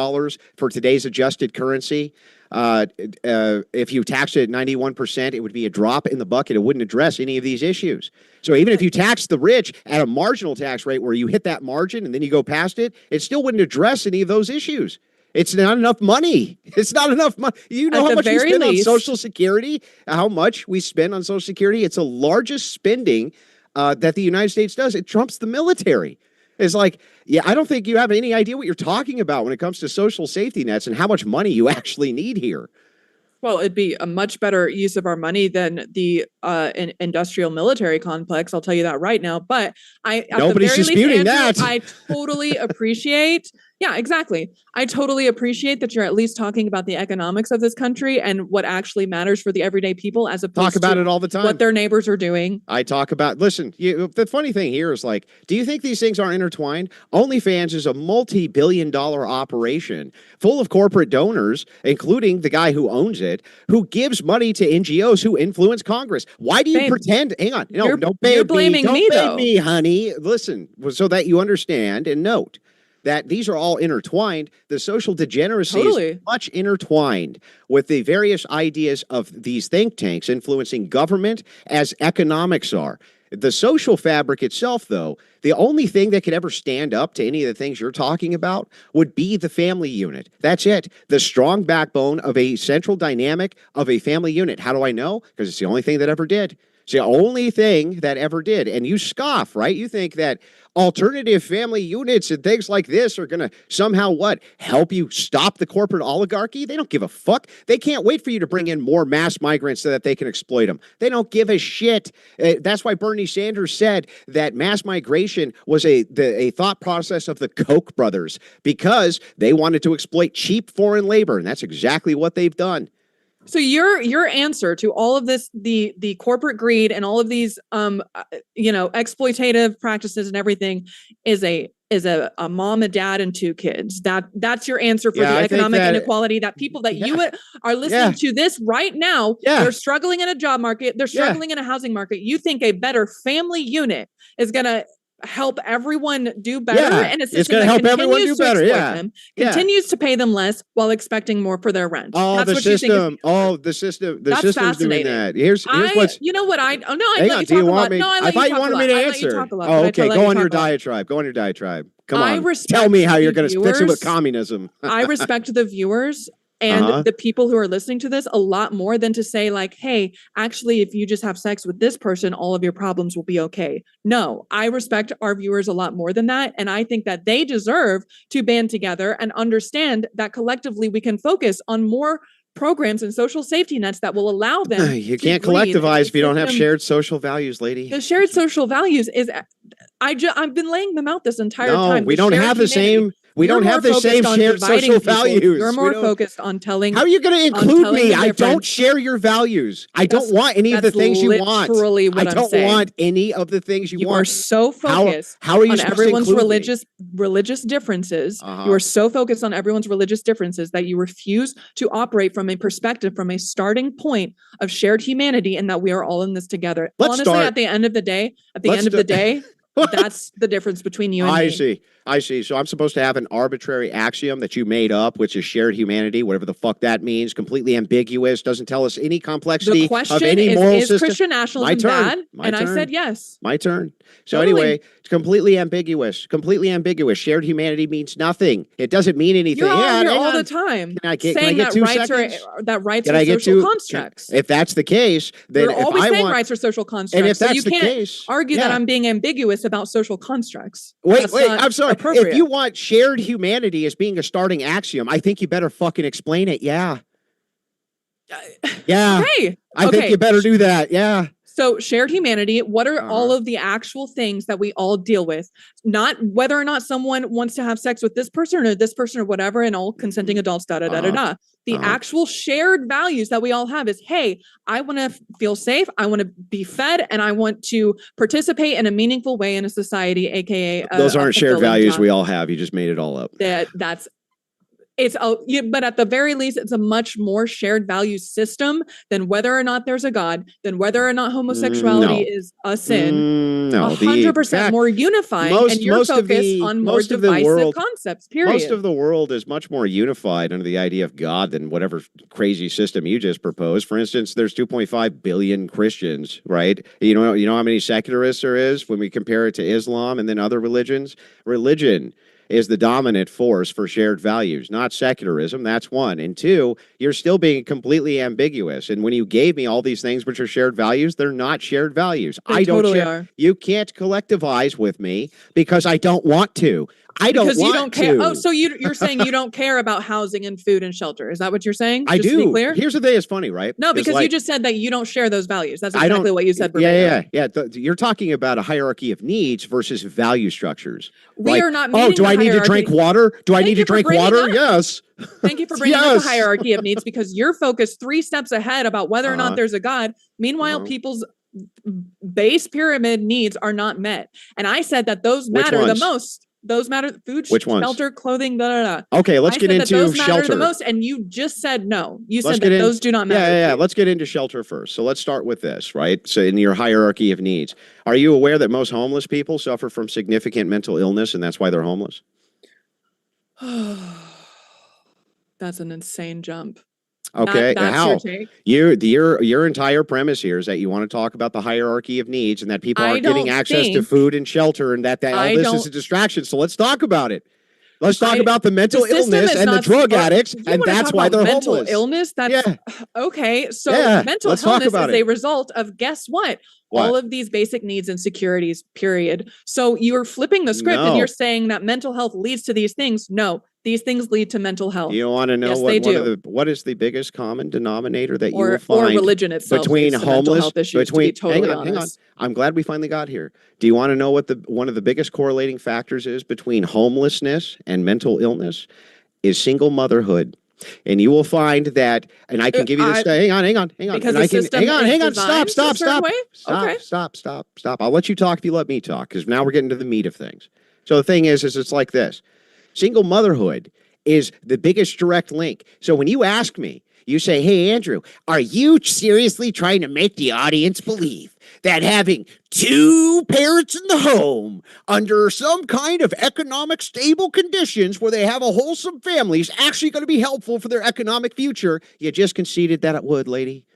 for today's adjusted currency. If you taxed it at 91%, it would be a drop in the bucket. It wouldn't address any of these issues. So even if you tax the rich at a marginal tax rate where you hit that margin and then you go past it, it still wouldn't address any of those issues. It's not enough money. It's not enough money. You know how much we spend on Social Security? How much we spend on Social Security? It's the largest spending that the United States does. It trumps the military. It's like, yeah, I don't think you have any idea what you're talking about when it comes to social safety nets and how much money you actually need here. Well, it'd be a much better use of our money than the industrial military complex. I'll tell you that right now. But nobody's disputing that. I totally appreciate. Yeah, exactly. I totally appreciate that you're at least talking about the economics of this country and what actually matters for the everyday people, as opposed to it all the time. What their neighbors are doing. I talk about, listen, the funny thing here is, like, do you think these things aren't intertwined? OnlyFans is a multi-billion-dollar operation full of corporate donors, including the guy who owns it, who gives money to NGOs who influence Congress. Why do you pretend? Hang on. No, don't babe you're blaming me, though. Don't me, honey. Listen, so that you understand and note that these are all intertwined. The social degeneracy is much intertwined with the various ideas of these think tanks influencing government as economics are. The social fabric itself, though, the only thing that could ever stand up to any of the things you're talking about would be the family unit. That's it. The strong backbone of a central dynamic of a family unit. How do I know? Because it's the only thing that ever did. It's the only thing that ever did. And you scoff, right? You think that alternative family units and things like this are going to somehow help you stop the corporate oligarchy? They don't give a fuck. They can't wait for you to bring in more mass migrants so that they can exploit them. They don't give a shit. That's why Bernie Sanders said that mass migration was a thought process of the Koch brothers, because they wanted to exploit cheap foreign labor, and that's exactly what they've done. So your answer to all of this, the corporate greed and all of these exploitative practices and everything, is a mom, a dad, and 2 kids. That's your answer for the economic inequality that people that you are listening to this right now. They're struggling in a job market. They're struggling in a housing market. You think a better family unit is going to help everyone do better, and a system that continues to exploit them, continues to pay them less while expecting more for their rent. The system's doing that. Here's what's. You know what I? Oh no, I let you talk a lot. No, I thought you wanted me to answer. Oh, okay. Go on your diatribe. Go on your diatribe. Come on. Tell me how you're going to fix it with communism. I respect the viewers and the people who are listening to this a lot more than to say, like, hey, actually, if you just have sex with this person, all of your problems will be okay. No, I respect our viewers a lot more than that. And I think that they deserve to band together and understand that collectively we can focus on more programs and social safety nets that will allow them. You can't collectivize if you don't have shared social values, lady. The shared social values is, I've been laying them out this entire time. We don't have the same. We don't have the same shared social values. You're more focused on telling. How are you going to include me? I don't share your values. I don't want any of the things you want. Literally what I'm saying. I don't want any of the things you want. You are so focused on everyone's religious differences. You are so focused on everyone's religious differences that you refuse to operate from a perspective, from a starting point of shared humanity, and that we are all in this together. Honestly, at the end of the day, that's the difference between you and me. I see. So I'm supposed to have an arbitrary axiom that you made up, which is shared humanity, whatever the fuck that means, completely ambiguous, doesn't tell us any complexity of any moral system. Is Christian nationalism bad? My turn. I said yes. My turn. So anyway, it's completely ambiguous. Completely ambiguous. Shared humanity means nothing. It doesn't mean anything. You're on here all the time saying that rights are social constructs. If that's the case, then you're always saying rights are social constructs. And if so that's you the can't case, argue that I'm being ambiguous about social constructs. Wait, I'm sorry. If you want shared humanity as being a starting axiom, I think you better fucking explain it. Yeah. Okay. I think you better do that. Yeah. So shared humanity, what are all of the actual things that we all deal with? Not whether or not someone wants to have sex with this person or whatever, and all consenting adults, The actual shared values that we all have is, hey, I want to feel safe, I want to be fed, and I want to participate in a meaningful way in a society, aka those aren't shared values we all have. You just made it all up. But at the very least, it's a much more shared value system than whether or not there's a God, than whether or not homosexuality is a sin. 100% more unified, and you're focused on more divisive concepts, period. Most of the world is much more unified under the idea of God than whatever crazy system you just proposed. For instance, there's 2.5 billion Christians, right? You know how many secularists there is when we compare it to Islam and then other religions? Religion is the dominant force for shared values, not secularism. That's one. And two, you're still being completely ambiguous. And when you gave me all these things which are shared values, they're not shared values. They totally are. You can't collectivize with me because I don't want to. Because you don't care. Oh, so you're saying you don't care about housing and food and shelter. Is that what you're saying? I do. To be clear? Here's the thing, it's funny, right? No, because you just said that you don't share those values. That's exactly what you said. Yeah. You're talking about a hierarchy of needs versus value structures. We are not meeting do I need to drink water? Do I need to drink water? Yes. Thank you for bringing up the hierarchy of needs, because you're focused 3 steps ahead about whether or not there's a God. Meanwhile, people's base pyramid needs are not met. And I said that those matter the most. Those matter: food, shelter, clothing, Okay, let's get into those shelter. Matter the most, and you just said no. You said that those do not matter. Yeah. Let's get into shelter first. So let's start with this, right? So in your hierarchy of needs, are you aware that most homeless people suffer from significant mental illness, and that's why they're homeless? That's an insane jump. Okay, how? Your entire premise here is that you want to talk about the hierarchy of needs and that people aren't getting access to food and shelter, and that all this is a distraction. So let's talk about it. Let's talk about the mental illness and the drug addicts, and that's why they're homeless. Mental illness? Okay. So mental illness is a result of, guess what? All of these basic needs and securities, period. So you're flipping the script and you're saying that mental health leads to these things. No, these things lead to mental health. You want to know what is the biggest common denominator that you will find, or religion itself, between homeless, hang on. I'm glad we finally got here. Do you want to know what one of the biggest correlating factors is between homelessness and mental illness? Is single motherhood. And you will find that, and I can give you this. Hang on. Because the system hang on. Stop. Okay. Stop. I'll let you talk if you let me talk, because now we're getting to the meat of things. So the thing is it's like this. Single motherhood is the biggest direct link. So when you ask me, you say, hey, Andrew, are you seriously trying to make the audience believe that having 2 parents in the home under some kind of economic stable conditions where they have a wholesome family is actually going to be helpful for their economic future? You just conceded that it would, lady.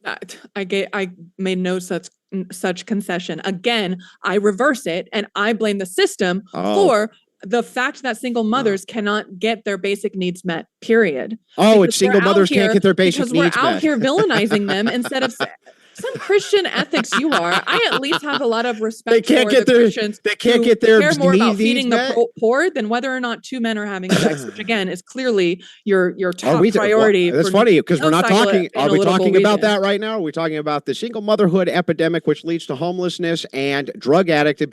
I made no such concession. Again, I reverse it and I blame the system for the fact that single mothers cannot get their basic needs met, period. It's single mothers can't get their basic needs met. Because we're out here villainizing them instead of some Christian ethics you are. I at least have a lot of respect for the Christians. They can't get their care more about feeding the poor than whether or not 2 men are having sex, which again is clearly your top priority. That's funny, because we're not talking. Are we talking about that right now? Are we talking about the single motherhood epidemic, which leads to homelessness and drug addict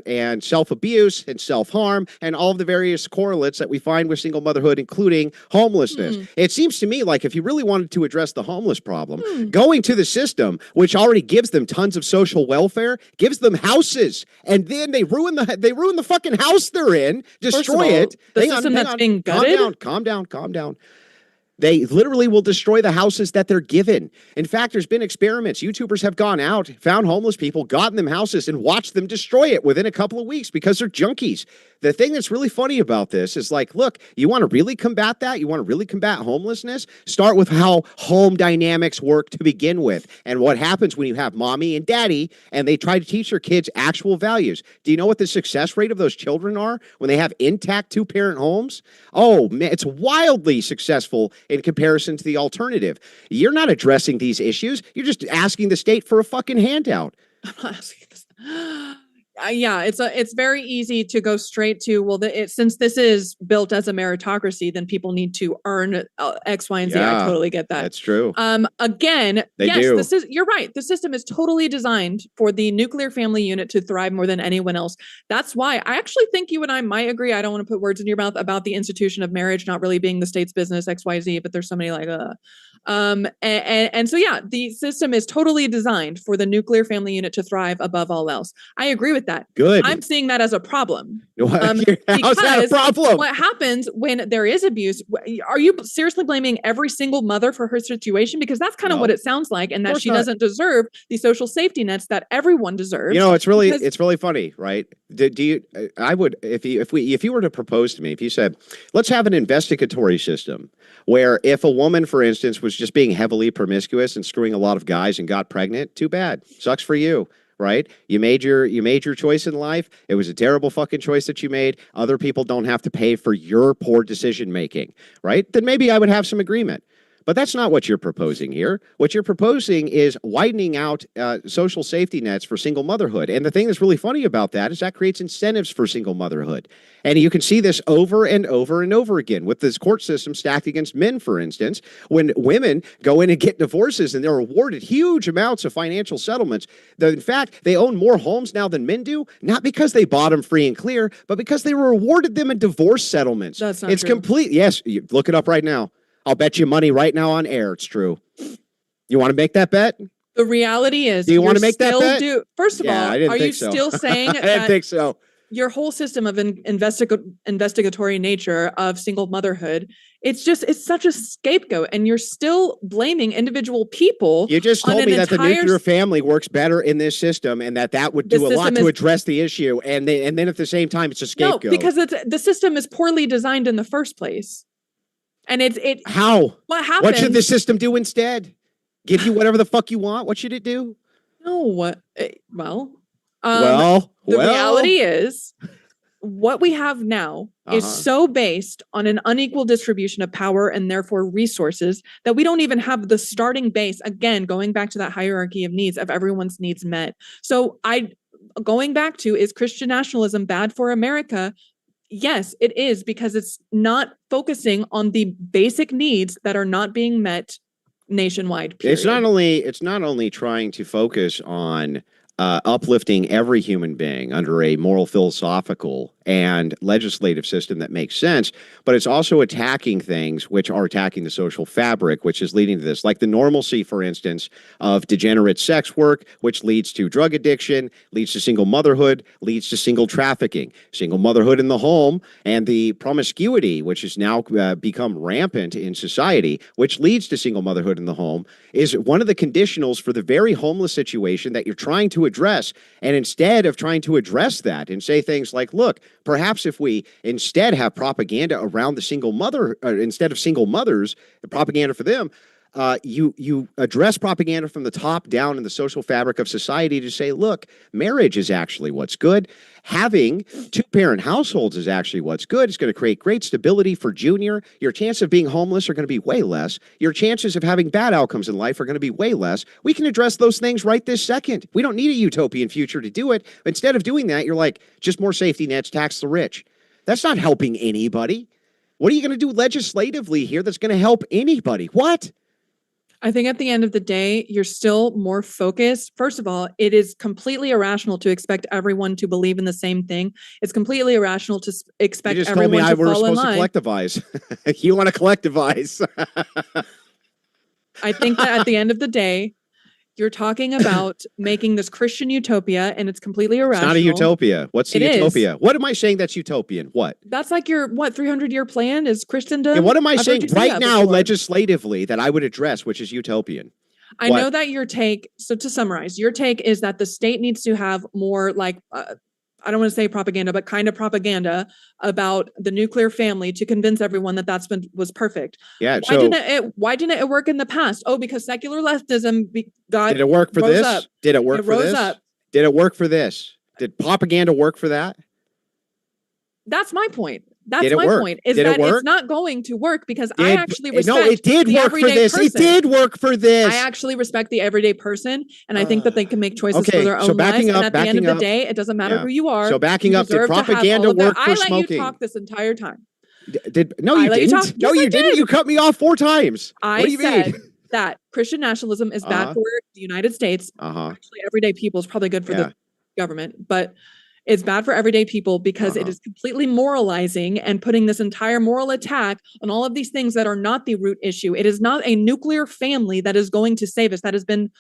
and self-abuse and self-harm and all of the various correlates that we find with single motherhood, including homelessness? It seems to me like if you really wanted to address the homeless problem, going to the system, which already gives them tons of social welfare, gives them houses, and then they ruin the fucking house they're in, destroy it. The system that's being gutted. Calm down. They literally will destroy the houses that they're given. In fact, there's been experiments. YouTubers have gone out, found homeless people, gotten them houses, and watched them destroy it within a couple of weeks because they're junkies. The thing that's really funny about this is like, look, you want to really combat that? You want to really combat homelessness? Start with how home dynamics work to begin with and what happens when you have mommy and daddy and they try to teach their kids actual values. Do you know what the success rate of those children are when they have intact two-parent homes? Oh, man, it's wildly successful in comparison to the alternative. You're not addressing these issues. You're just asking the state for a fucking handout. I'm not asking this. Yeah, it's very easy to go straight to, well, since this is built as a meritocracy, then people need to earn X, Y, and Z. I totally get that. That's true. Again, you're right. The system is totally designed for the nuclear family unit to thrive more than anyone else. That's why I actually think you and I might agree. I don't want to put words in your mouth about the institution of marriage not really being the state's business, X, Y, Z, but there's so many like, and so, yeah, the system is totally designed for the nuclear family unit to thrive above all else. I agree with that. Good. I'm seeing that as a problem. How's that a problem? What happens when there is abuse? Are you seriously blaming every single mother for her situation? Because that's kind of what it sounds like, and that she doesn't deserve the social safety nets that everyone deserves. You know, it's really funny, right? I would, if you were to propose to me, if you said, let's have an investigatory system where if a woman, for instance, was just being heavily promiscuous and screwing a lot of guys and got pregnant, too bad. Sucks for you. Right? You made your choice in life. It was a terrible fucking choice that you made. Other people don't have to pay for your poor decision making, right? Then maybe I would have some agreement. But that's not what you're proposing here. What you're proposing is widening out social safety nets for single motherhood. And the thing that's really funny about that is that creates incentives for single motherhood. And you can see this over and over and over again with this court system stacked against men, for instance, when women go in and get divorces and they're awarded huge amounts of financial settlements. In fact, they own more homes now than men do, not because they bought them free and clear, but because they were awarded them in divorce settlements. That's not true. Yes, look it up right now. I'll bet you money right now on air it's true. You want to make that bet? The reality is, do you want to make that bet? First of all, are you still saying I didn't think so. Your whole system of investigatory nature of single motherhood, it's such a scapegoat, and you're still blaming individual people. You just told me that the nuclear family works better in this system, and that would do a lot to address the issue, and then at the same time, it's a scapegoat. No, because the system is poorly designed in the first place. And how? What happens? What should the system do instead? Give you whatever the fuck you want? What should it do? No, the reality is what we have now is so based on an unequal distribution of power and therefore resources that we don't even have the starting base, again, going back to that hierarchy of needs, of everyone's needs met. So going back to, is Christian nationalism bad for America? Yes, it is, because it's not focusing on the basic needs that are not being met nationwide. Period. It's not only trying to focus on uplifting every human being under a moral, philosophical, and legislative system that makes sense, but it's also attacking things which are attacking the social fabric, which is leading to this, like the normalcy, for instance, of degenerate sex work, which leads to drug addiction, leads to single motherhood, leads to single trafficking, single motherhood in the home, and the promiscuity, which has now become rampant in society, which leads to single motherhood in the home, is one of the conditionals for the very homeless situation that you're trying to address. And instead of trying to address that and say things like, look, perhaps if we instead have propaganda around the single mother, instead of single mothers, propaganda for them, you address propaganda from the top down in the social fabric of society to say, look, marriage is actually what's good. Having two-parent households is actually what's good. It's going to create great stability for Junior. Your chances of being homeless are going to be way less. Your chances of having bad outcomes in life are going to be way less. We can address those things right this second. We don't need a utopian future to do it. Instead of doing that, you're like, just more safety nets, tax the rich. That's not helping anybody. What are you going to do legislatively here that's going to help anybody? What? I think at the end of the day, you're still more focused. First of all, it is completely irrational to expect everyone to believe in the same thing. It's completely irrational to expect everyone to fall in line. You just told me we're supposed to collectivize. You want to collectivize. I think that at the end of the day, You're talking about making this Christian utopia, and it's completely irrational. It's not a utopia. What's the utopia? What am I saying that's utopian? What? That's like your, 300-year plan is Christendom? Yeah, what am I saying right now legislatively that I would address, which is utopian? I know that your take, so to summarize, your take is that the state needs to have more like, I don't want to say propaganda, but kind of propaganda about the nuclear family to convince everyone that was perfect. Yeah. Why didn't it work in the past? Oh, because secular leftism did it work for this? Up. Did it work for this? Up. Did it work for this? Did propaganda work for that? That's my point. That's my point. Is that it's not going to work because I actually respect it did work for this. Person. It did work for this. I actually respect the everyday person, and I think that they can make choices for their own lives. And at the end of the day, it doesn't matter who you are. So backing up, did propaganda work for smoking? I let you talk this entire time. No, you didn't. No, you didn't. You cut me off 4 times. I said that Christian nationalism is bad for the United States. Actually, everyday people is probably good for the government, but it's bad for everyday people because it is completely moralizing and putting this entire moral attack on all of these things that are not the root issue. It is not a nuclear family that is going to save us. That has been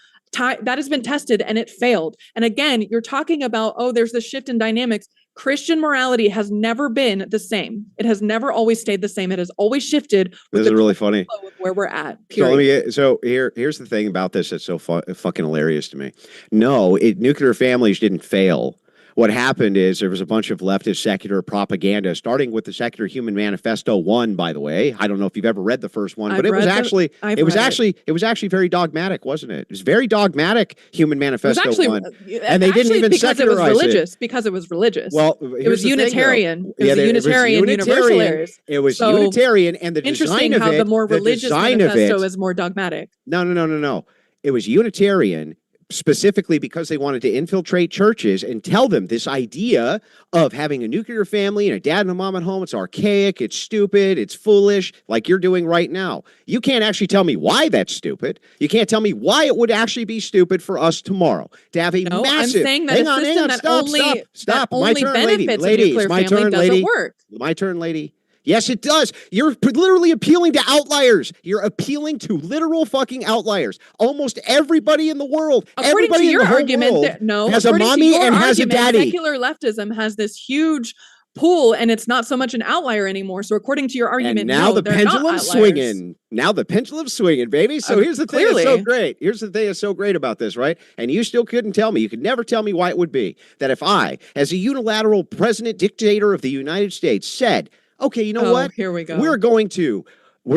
tested and it failed. And again, you're talking about, there's this shift in dynamics. Christian morality has never been the same. It has never always stayed the same. It has always shifted. This is really funny. Where we're at. So here's the thing about this that's so fucking hilarious to me. No, nuclear families didn't fail. What happened is there was a bunch of leftist secular propaganda, starting with the Secular Human Manifesto 1, by the way. I don't know if you've ever read the first one, but it was actually very dogmatic, wasn't it? It was very dogmatic, Human Manifesto 1. And they didn't even secularize it. Because it was religious. Well, it was Unitarian. It was Unitarian Universalist. It was Unitarian, and the design of it. Interesting how the more religious manifesto is more dogmatic. No. It was Unitarian, specifically because they wanted to infiltrate churches and tell them this idea of having a nuclear family and a dad and a mom at home, it's archaic, it's stupid, it's foolish, like you're doing right now. You can't actually tell me why that's stupid. You can't tell me why it would actually be stupid for us tomorrow to have a massive... I'm saying that a system that stop. only benefits a nuclear family doesn't work. My turn, lady. Yes, it does. You're literally appealing to outliers. You're appealing to literal fucking outliers. Almost everybody in the world, according to your argument, has a mommy and has a daddy. Secular leftism has this huge pool, and it's not so much an outlier anymore. So according to your argument, now the pendulum's swinging. Now the pendulum's swinging, baby. So here's the thing that's so great. Here's the thing that's so great about this, right? And you still couldn't tell me. You could never tell me why it would be that if I, as a unilateral president dictator of the United States, said, okay, you know what? Here we go. We're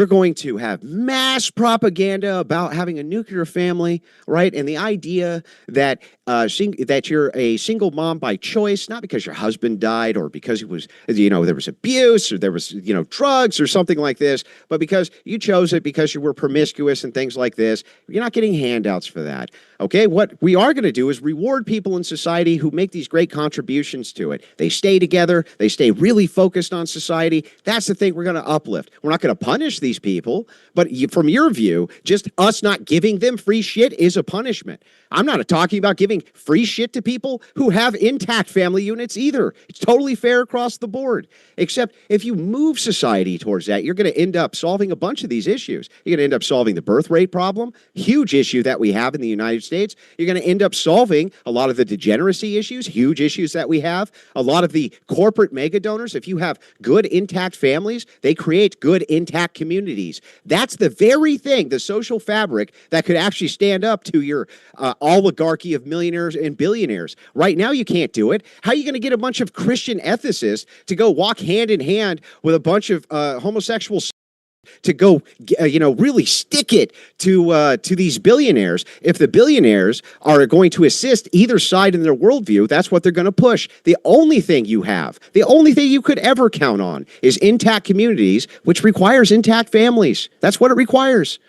going to have mass propaganda about having a nuclear family, right? And the idea that that you're a single mom by choice, not because your husband died or because it was, there was abuse or there was, drugs or something like this, but because you chose it because you were promiscuous and things like this. You're not getting handouts for that. Okay, what we are going to do is reward people in society who make these great contributions to it. They stay together. They stay really focused on society. That's the thing we're going to uplift. We're not going to punish these people, but from your view, just us not giving them free shit is a punishment. I'm not talking about giving free shit to people who have intact family units either. It's totally fair across the board. Except if you move society towards that, you're going to end up solving a bunch of these issues. You're going to end up solving the birth rate problem, huge issue that we have in the United States. You're going to end up solving a lot of the degeneracy issues, huge issues that we have, a lot of the corporate mega donors. If you have good intact families, they create good intact communities. That's the very thing, the social fabric that could actually stand up to your oligarchy of millionaires and billionaires. Right now, you can't do it. How are you going to get a bunch of Christian ethicists to go walk hand in hand with a bunch of homosexuals to go, really stick it to these billionaires? If the billionaires are going to assist either side in their worldview, that's what they're going to push. The only thing you could ever count on is intact communities, which requires intact families. That's what it requires.